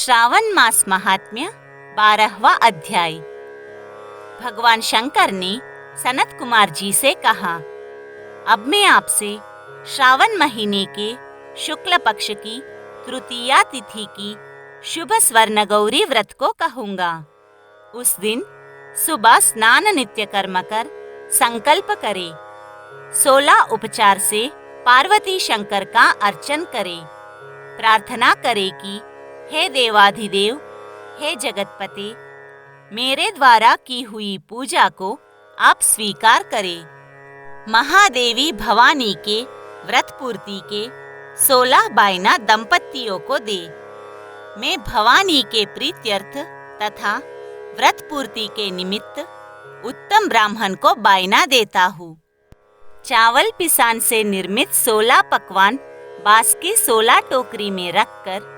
श्रावण मास महात्म्य 12वां अध्याय। भगवान शंकर ने सनत कुमार जी से कहा, अब मैं आपसे श्रावण महीने के शुक्ल पक्ष की तृतीया तिथि की शुभ स्वर्ण गौरी व्रत को कहूँगा। उस दिन सुबह स्नान नित्य कर्म कर संकल्प करे, 16 उपचार से पार्वती शंकर का अर्चन करे, प्रार्थना करे कि हे देवाधिदेव, हे जगतपते, मेरे द्वारा की हुई पूजा को आप स्वीकार करें। महादेवी भवानी के व्रत पूर्ति के 16 बायना दंपतियों को दे। मैं भवानी के प्रीत्यर्थ तथा व्रत पूर्ति के निमित्त उत्तम ब्राह्मण को बायना देता हूँ। चावल पिसान से निर्मित 16 पकवान बांस की 16 टोकरी में रखकर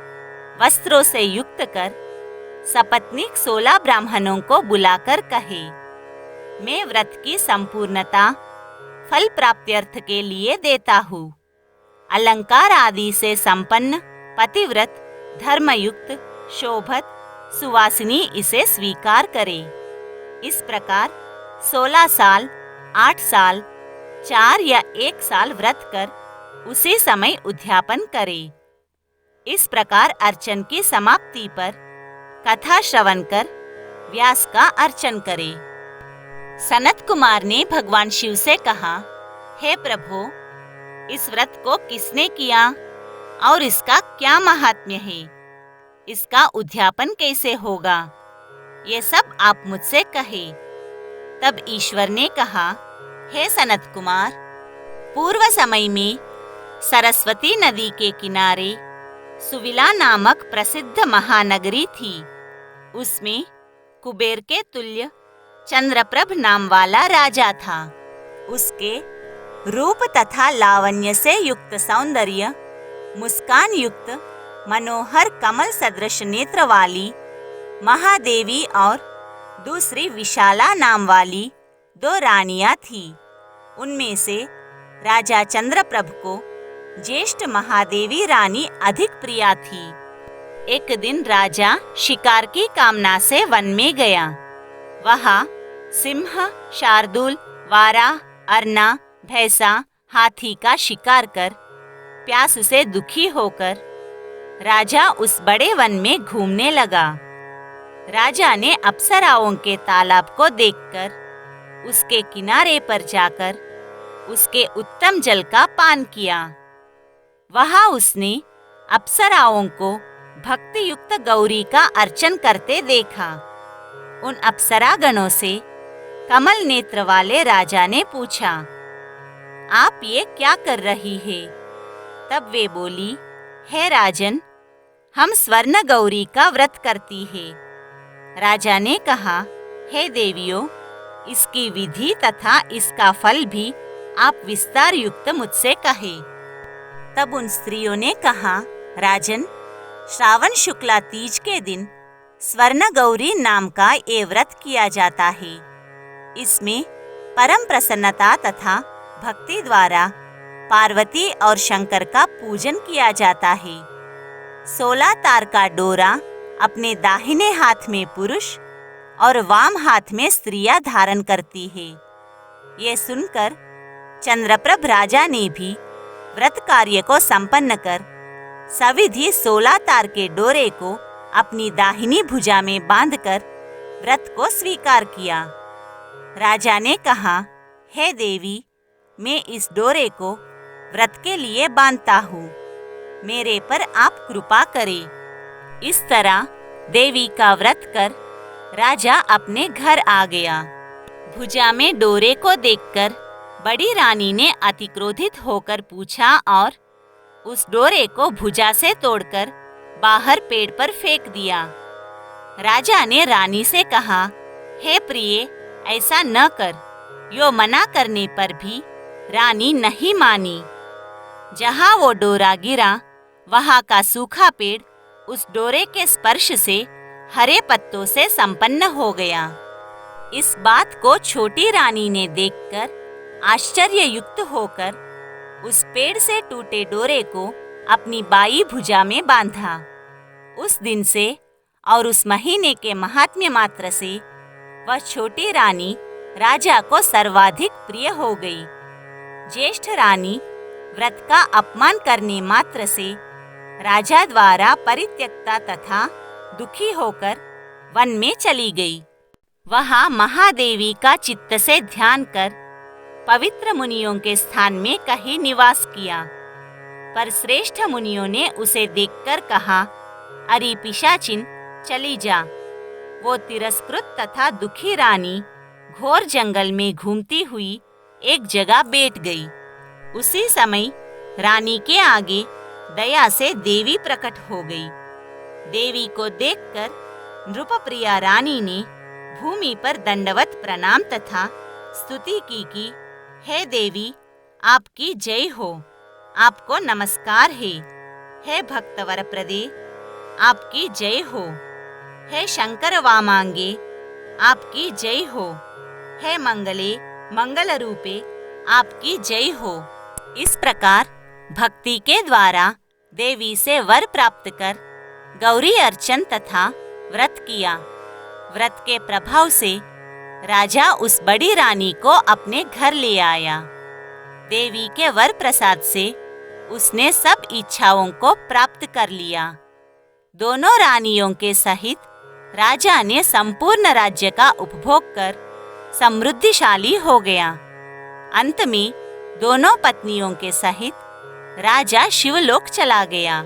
वस्त्रों से युक्त कर सपत्नीक 16 ब्राह्मणों को बुलाकर कहे, मैं व्रत की संपूर्णता फल प्राप्त्यर्थ के लिए देता हूँ। अलंकार आदि से संपन्न पतिव्रत धर्मयुक्त शोभत सुवासिनी इसे स्वीकार करे। इस प्रकार 16 साल, 8 साल, 4 या 1 साल व्रत कर उसी समय उद्यापन करे। इस प्रकार अर्चन की समाप्ति पर कथा श्रवण कर व्यास का अर्चन करे। सनत कुमार ने भगवान शिव से कहा, हे प्रभु, इस व्रत को किसने किया और इसका क्या महात्म्य है? इसका उद्यापन कैसे होगा? ये सब आप मुझसे कहे। तब ईश्वर ने कहा, हे सनत कुमार, पूर्व समय में सरस्वती नदी के किनारे सुविला नामक प्रसिद्ध महानगरी थी। उसमें कुबेर के तुल्य चंद्रप्रभ नाम वाला राजा था। उसके रूप तथा लावण्य से युक्त सौंदर्य, मुस्कान युक्त मनोहर कमल सदृश नेत्र वाली महादेवी और दूसरी विशाला नाम वाली 2 रानियां थी। उनमें से राजा चंद्रप्रभ को ज्येष्ठ महादेवी रानी अधिक प्रिया थी। एक दिन राजा शिकार की कामना से वन में गया। वहाँ सिंह, शार्दूल, वाराह, अरना, भैंसा, हाथी का शिकार कर प्यास से दुखी होकर राजा उस बड़े वन में घूमने लगा। राजा ने अप्सराओं के तालाब को देखकर उसके किनारे पर जाकर उसके उत्तम जल का पान किया। वहाँ उसने अप्सराओं को भक्ति युक्त गौरी का अर्चन करते देखा। उन अप्सरागणों से कमल नेत्र वाले राजा ने पूछा, आप ये क्या कर रही है? तब वे बोली, हे राजन, हम स्वर्ण गौरी का व्रत करती है। राजा ने कहा, हे देवियों, इसकी विधि तथा इसका फल भी आप विस्तार युक्त मुझसे कहे। तब उन स्त्रियों ने कहा, राजन, श्रावण शुक्ला तीज के दिन स्वर्ण गौरी नाम का ये व्रत किया जाता है। इसमें परम प्रसन्नता तथा भक्ति द्वारा पार्वती और शंकर का पूजन किया जाता है। 16 तार का डोरा अपने दाहिने हाथ में पुरुष और वाम हाथ में स्त्रियां धारण करती है। ये सुनकर चंद्रप्रभ राजा ने भी व्रत कार्य को संपन्न कर सविधि 16 तार के डोरे को अपनी दाहिनी भुजा में बांधकर व्रत को स्वीकार किया। राजा ने कहा, हे देवी, मैं इस डोरे को व्रत के लिए बांधता हूँ, मेरे पर आप कृपा करें। इस तरह देवी का व्रत कर राजा अपने घर आ गया। भुजा में डोरे को देखकर बड़ी रानी ने अति क्रोधित होकर पूछा और उस डोरे को भुजा से तोड़कर बाहर पेड़ पर फेंक दिया। राजा ने रानी से कहा, हे प्रिय, ऐसा न कर। यो मना करने पर भी रानी नहीं मानी। जहाँ वो डोरा गिरा, वहाँ का सूखा पेड़ उस डोरे के स्पर्श से हरे पत्तों से संपन्न हो गया। इस बात को छोटी रानी ने देखकर आश्चर्य युक्त होकर उस पेड़ से टूटे डोरे को अपनी बाई भुजा में बांधा। उस दिन से और उस महीने के महात्म्य मात्र से वह छोटी रानी राजा को सर्वाधिक प्रिय हो गई। ज्येष्ठ रानी व्रत का अपमान करने मात्र से राजा द्वारा परित्यक्ता तथा दुखी होकर वन में चली गई। वहां महादेवी का चित्त से ध्यान कर पवित्र मुनियों के स्थान में कहीं निवास किया। पर श्रेष्ठ मुनियों ने उसे देखकर कहा, अरे पिशाचिन, चली जा। वो तिरस्कृत तथा दुखी रानी घोर जंगल में घूमती हुई एक जगह बैठ गई। उसी समय रानी के आगे दया से देवी प्रकट हो गई। देवी को देखकर नृपप्रिया रानी ने भूमि पर दंडवत प्रणाम तथा स्तुति की कि हे देवी, आपकी जय हो, आपको नमस्कार है। हे भक्तवर प्रदे, आपकी जय हो। हे शंकर वामांगे, आपकी जय हो। हे मंगले मंगल रूपे, आपकी जय हो। इस प्रकार भक्ति के द्वारा देवी से वर प्राप्त कर गौरी अर्चन तथा व्रत किया। व्रत के प्रभाव से राजा उस बड़ी रानी को अपने घर ले आया। देवी के वर प्रसाद से उसने सब इच्छाओं को प्राप्त कर लिया। दोनों रानियों के सहित राजा ने संपूर्ण राज्य का उपभोग कर समृद्धिशाली हो गया। अंत में दोनों पत्नियों के सहित राजा शिवलोक चला गया।